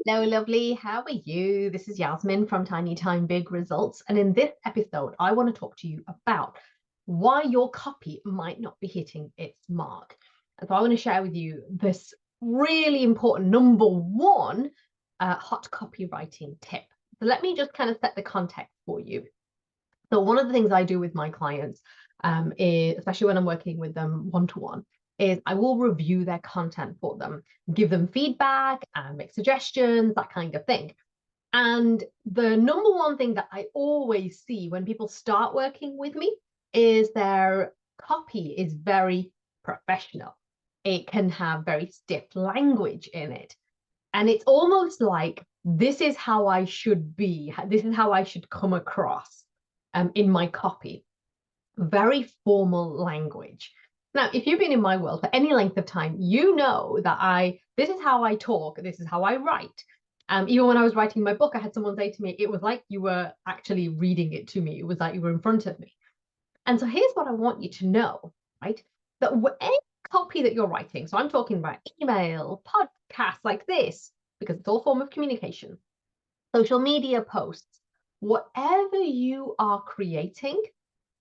Hello, lovely. How are you? This is Yasmin from Tiny Time Big Results. And in this episode, I want to talk to you about why your copy might not be hitting its mark. And so I want to share with you this really important number one hot copywriting tip. So let me just kind of set the context for you. So one of the things I do with my clients, is, especially when I'm working with them one-to-one, is I will review their content for them, give them feedback, and make suggestions, that kind of thing. And the number one thing that I always see when people start working with me is their copy is very professional. It can have very stiff language in it. And it's almost like this is how I should be, this is how I should come across in my copy. Very formal language. Now, if you've been in my world for any length of time, you know that this is how I talk, this is how I write. Even when I was writing my book, I had someone say to me, it was like you were actually reading it to me. It was like you were in front of me. And so here's what I want you to know, right? That any copy that you're writing, so I'm talking about email, podcasts like this, because it's all form of communication, social media posts, whatever you are creating,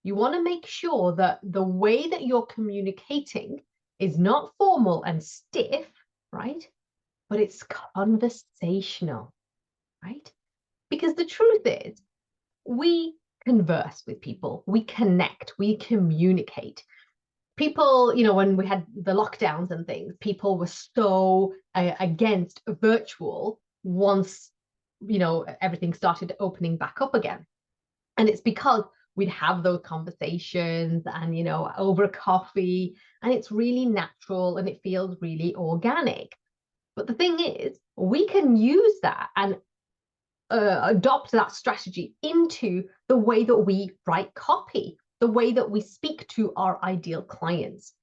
you want to make sure that the way that you're communicating is not formal and stiff, right? But it's conversational, right? Because the truth is, we converse with people, we connect, we communicate. People, when we had the lockdowns and things, people were so against virtual once, everything started opening back up again. And it's because we'd have those conversations and, over coffee, and it's really natural and it feels really organic. But the thing is, we can use that and adopt that strategy into the way that we write copy, the way that we speak to our ideal clients.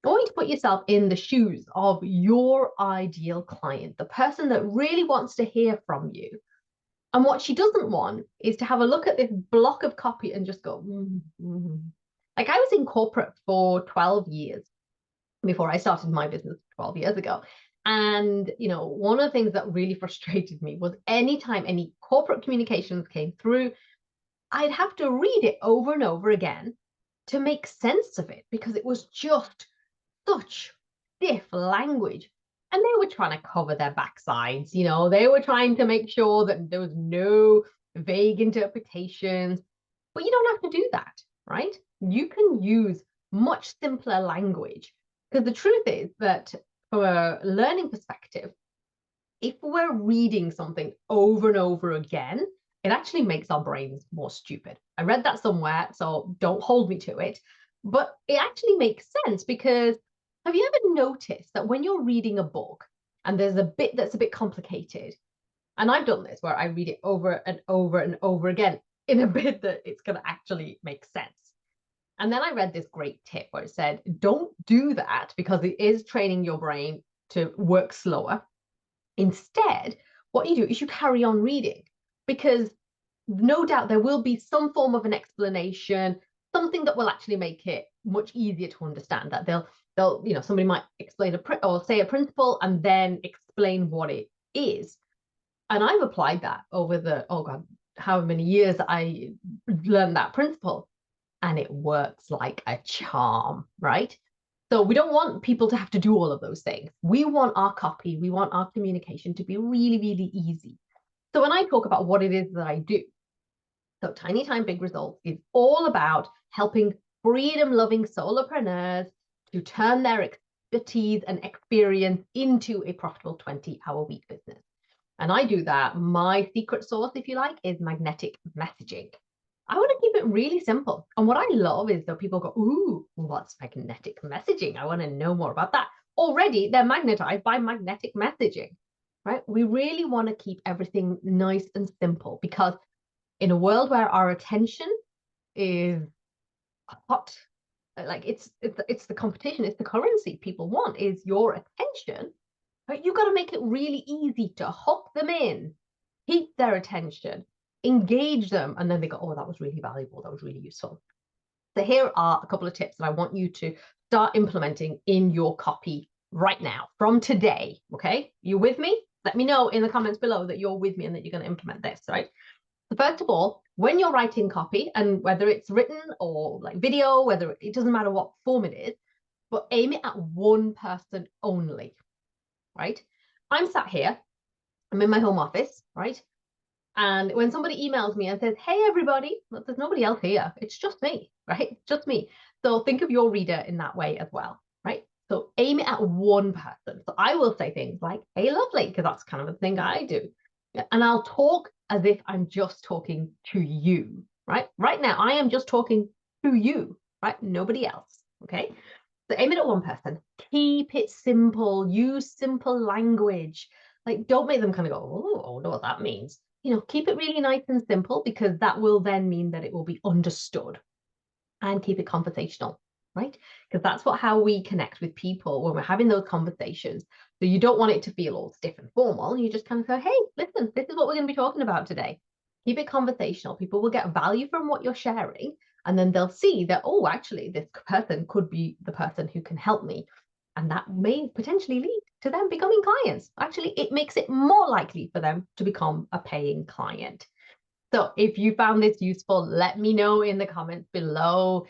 I want you to put yourself in the shoes of your ideal client, the person that really wants to hear from you. And what she doesn't want is to have a look at this block of copy and just go, Like I was in corporate for 12 years before I started my business 12 years ago. And, one of the things that really frustrated me was anytime any corporate communications came through, I'd have to read it over and over again to make sense of it because it was just such stiff language. And they were trying to cover their backsides, they were trying to make sure that there was no vague interpretations. But you don't have to do that, right? You can use much simpler language because the truth is that from a learning perspective, if we're reading something over and over again, it actually makes our brains more stupid. I read that somewhere, so don't hold me to it. But it actually makes sense because have you ever noticed that when you're reading a book and there's a bit that's a bit complicated, and I've done this where I read it over and over and over again in a bit that it's going to actually make sense. And then I read this great tip where it said, don't do that because it is training your brain to work slower. Instead, what you do is you carry on reading because no doubt there will be some form of an explanation, something that will actually make it much easier to understand. That they'll somebody might explain or say a principle and then explain what it is. And I've applied that over the however many years I learned that principle, and it works like a charm, right? So we don't want people to have to do all of those things. We want our copy, we want our communication to be really, really easy. So when I talk about what it is that I do, so Tiny Time Big Results is all about helping freedom-loving solopreneurs to turn their expertise and experience into a profitable 20-hour week business. And I do that. My secret sauce, if you like, is magnetic messaging. I want to keep it really simple. And what I love is that people go, ooh, what's magnetic messaging? I want to know more about that. Already, they're magnetized by magnetic messaging, right? We really want to keep everything nice and simple because in a world where our attention is hot, like it's the competition, it's the currency people want is your attention, right? You've got to make it really easy to hook them in, keep their attention, engage them, and then they go, oh, that was really valuable, that was really useful. So here are a couple of tips that I want you to start implementing in your copy right now from today. Okay, you with me? Let me know in the comments below that you're with me and that you're going to implement this, right? So first of all, when you're writing copy, and whether it's written or like video, whether it doesn't matter what form it is, but aim it at one person only, right? I'm sat here, I'm in my home office, right? And when somebody emails me and says, hey, everybody, well, there's nobody else here. It's just me, right? Just me. So think of your reader in that way as well, right? So aim it at one person. So I will say things like, hey, lovely, because that's kind of the thing I do. And I'll talk as if I'm just talking to you, right? Right now, I am just talking to you, right? Nobody else, okay? So aim it at one person. Keep it simple. Use simple language. Like, don't make them kind of go, oh, I know what that means. Keep it really nice and simple, because that will then mean that it will be understood. And keep it conversational, right? Because that's how we connect with people when we're having those conversations. So you don't want it to feel all stiff and formal. You just kind of go, hey, listen, this is what we're going to be talking about today. Keep it conversational. People will get value from what you're sharing. And then they'll see that, oh, actually, this person could be the person who can help me. And that may potentially lead to them becoming clients. Actually, it makes it more likely for them to become a paying client. So if you found this useful, let me know in the comments below.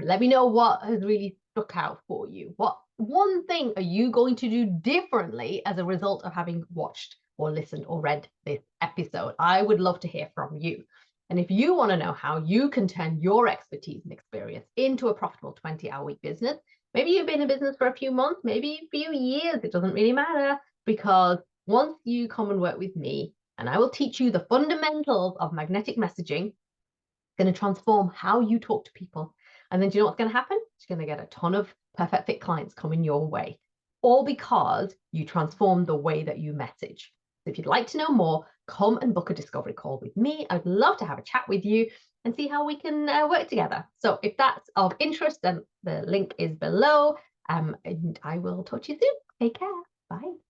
Let me know what has really stuck out for you. What one thing are you going to do differently as a result of having watched or listened or read this episode? I would love to hear from you. And if you want to know how you can turn your expertise and experience into a profitable 20-hour-week business, maybe you've been in business for a few months, maybe a few years, it doesn't really matter, because once you come and work with me, and I will teach you the fundamentals of magnetic messaging, it's going to transform how you talk to people. And then do you know what's going to happen? You're going to get a ton of perfect fit clients coming your way, all because you transform the way that you message. So if you'd like to know more, come and book a discovery call with me. I'd love to have a chat with you and see how we can work together. So if that's of interest, then the link is below, and I will talk to you soon. Take care. Bye.